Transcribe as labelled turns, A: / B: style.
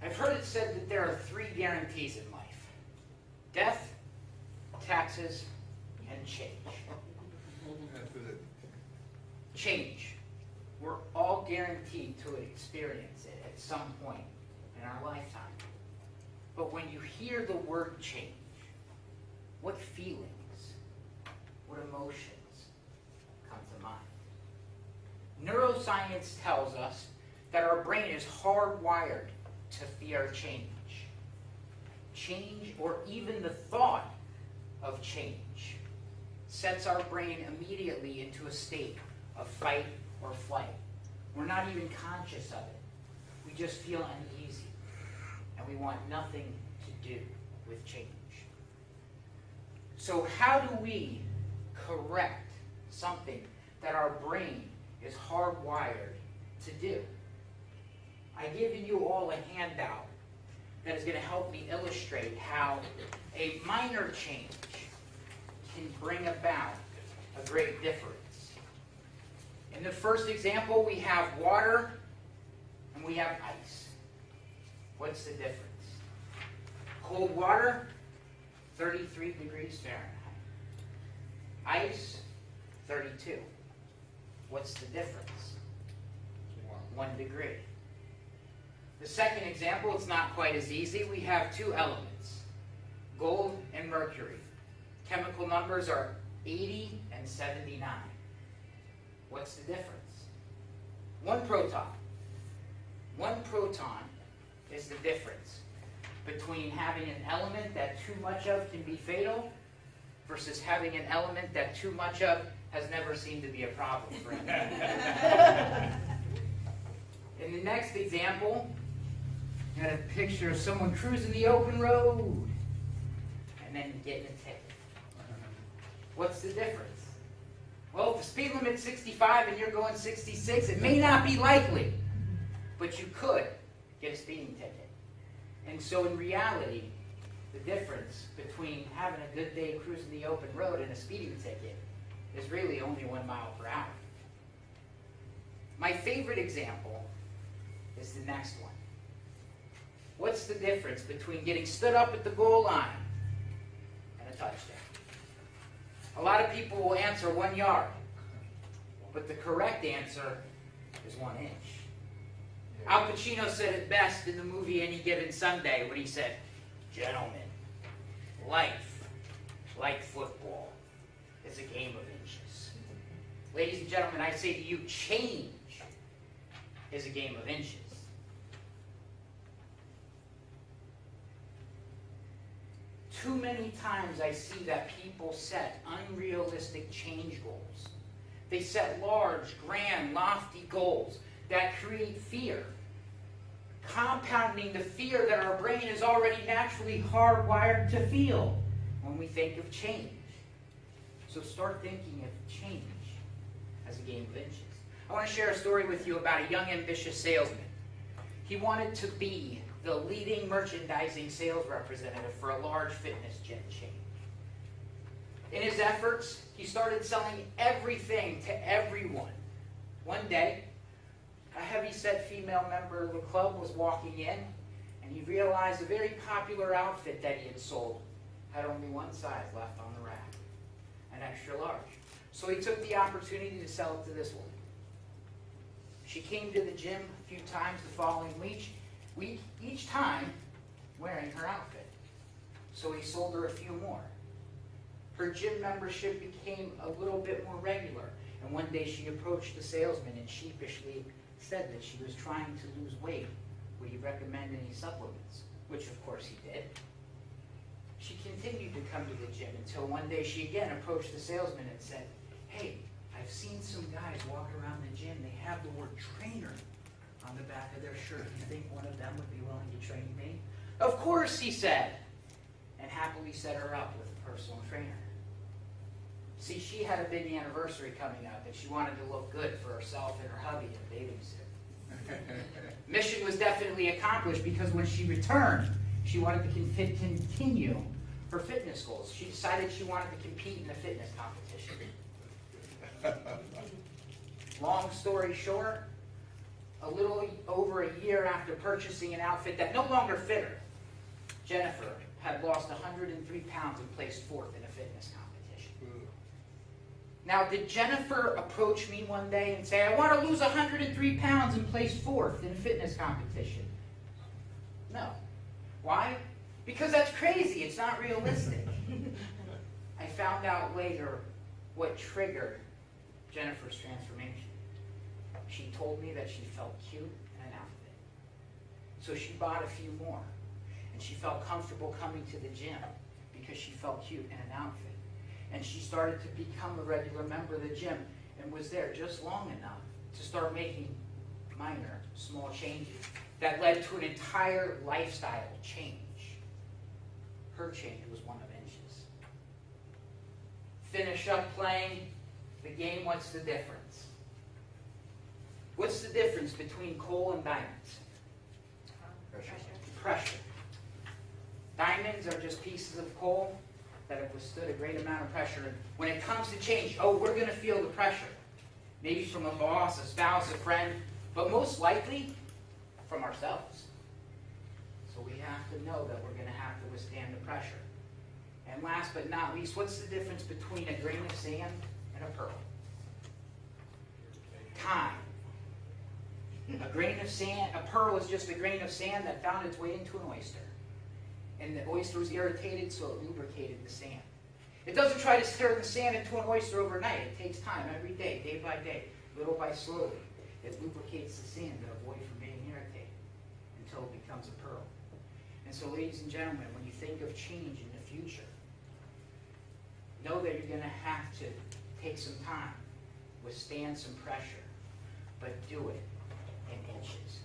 A: I've heard it said that there are 3 guarantees in life: death, taxes, and change. Change. We're all guaranteed to experience it at some point in our lifetime. But when you hear the word change, what feelings, what emotions come to mind? Neuroscience tells us that our brain is hardwired to fear change. Change, or even the thought of change, sets our brain immediately into a state of fight or flight. We're not even conscious of it. We just feel uneasy, and we want nothing to do with change. So how do we correct something that our brain is hardwired to do? I've given you all a handout that is going to help me illustrate how a minor change can bring about a great difference. In the first example, we have water and we have ice. What's the difference? Cold water, 33 degrees Fahrenheit. Ice, 32. What's the difference? 1 degree. The second example, it's not quite as easy. We have 2 elements, gold and mercury. Chemical numbers are 80 and 79. What's the difference? 1 proton. 1 proton is the difference between having an element that too much of can be fatal versus having an element that too much of has never seemed to be a problem for anyone. In the next example, you got a picture of someone cruising the open road and then getting a ticket. What's the difference? Well, if the speed limit's 65 and you're going 66, it may not be likely, but you could get a speeding ticket. And so in reality, the difference between having a good day cruising the open road and a speeding ticket is really only 1 mile per hour. My favorite example is the next one. What's the difference between getting stood up at the goal line and a touchdown? A lot of people will answer 1 yard, but the correct answer is 1 inch. Al Pacino said it best in the movie Any Given Sunday when he said, "Gentlemen, life, like football, is a game of inches." Ladies and gentlemen, I say to you, change is a game of inches. Too many times I see that people set unrealistic change goals. They set large, grand, lofty goals that create fear, compounding the fear that our brain is already naturally hardwired to feel when we think of change. So start thinking of change as a game of inches. I want to share a story with you about a young, ambitious salesman. He wanted to be the leading merchandising sales representative for a large fitness gym chain. In his efforts, he started selling everything to everyone. One day, a heavy-set female member of the club was walking in, and he realized a very popular outfit that he had sold had only 1 size left on the rack, an extra large. So he took the opportunity to sell it to this woman. She came to the gym a few times the following week, each time wearing her outfit. So he sold her a few more. Her gym membership became a little bit more regular, and one day she approached the salesman and sheepishly said that she was trying to lose weight. Would he recommend any supplements? Which of course he did. She continued to come to the gym until one day she again approached the salesman and said, "Hey, I've seen some guys walk around the gym. They have the word trainer on the back of their shirt. Do you think one of them would be willing to train me?" "Of course," he said, and happily set her up with a personal trainer. See, she had a big anniversary coming up, and she wanted to look good for herself and her hubby in a bathing suit. Mission was definitely accomplished because when she returned, she wanted to continue her fitness goals. She decided she wanted to compete in a fitness competition. Long story short, a little over a year year after purchasing an outfit that no longer fit her, Jennifer had lost 103 pounds and placed fourth in a fitness competition. Now, did Jennifer approach me one day and say, I want to lose 103 pounds and place fourth in a fitness competition? No. Why? Because that's crazy. It's not realistic. I found out later what triggered Jennifer's transformation. She told me that she felt cute in an outfit. So she bought a few more. And she felt comfortable coming to the gym because she felt cute in an outfit. And she started to become a regular member of the gym and was there just long enough to start making minor, small changes that led to an entire lifestyle change. Her change was 1 inch. Finish up playing the game. What's the difference? What's the difference between coal and diamonds? Pressure. Diamonds are just pieces of coal that have withstood a great amount of pressure. And when it comes to change, we're going to feel the pressure. Maybe from a boss, a spouse, a friend, but most likely from ourselves. So we have to know that we're going to have to withstand the pressure. And last but not least, what's the difference between a grain of sand and a pearl? Time. A grain of sand, a pearl is just a grain of sand that found its way into an oyster. And the oyster was irritated, so it lubricated the sand. It doesn't try to turn the sand into an oyster overnight. It takes time, every day by day, little by slowly. It lubricates the sand to avoid from being irritated until it becomes a pearl. And so, ladies and gentlemen, when you think of change in the future, know that you're going to have to take some time, withstand some pressure, but do it in inches.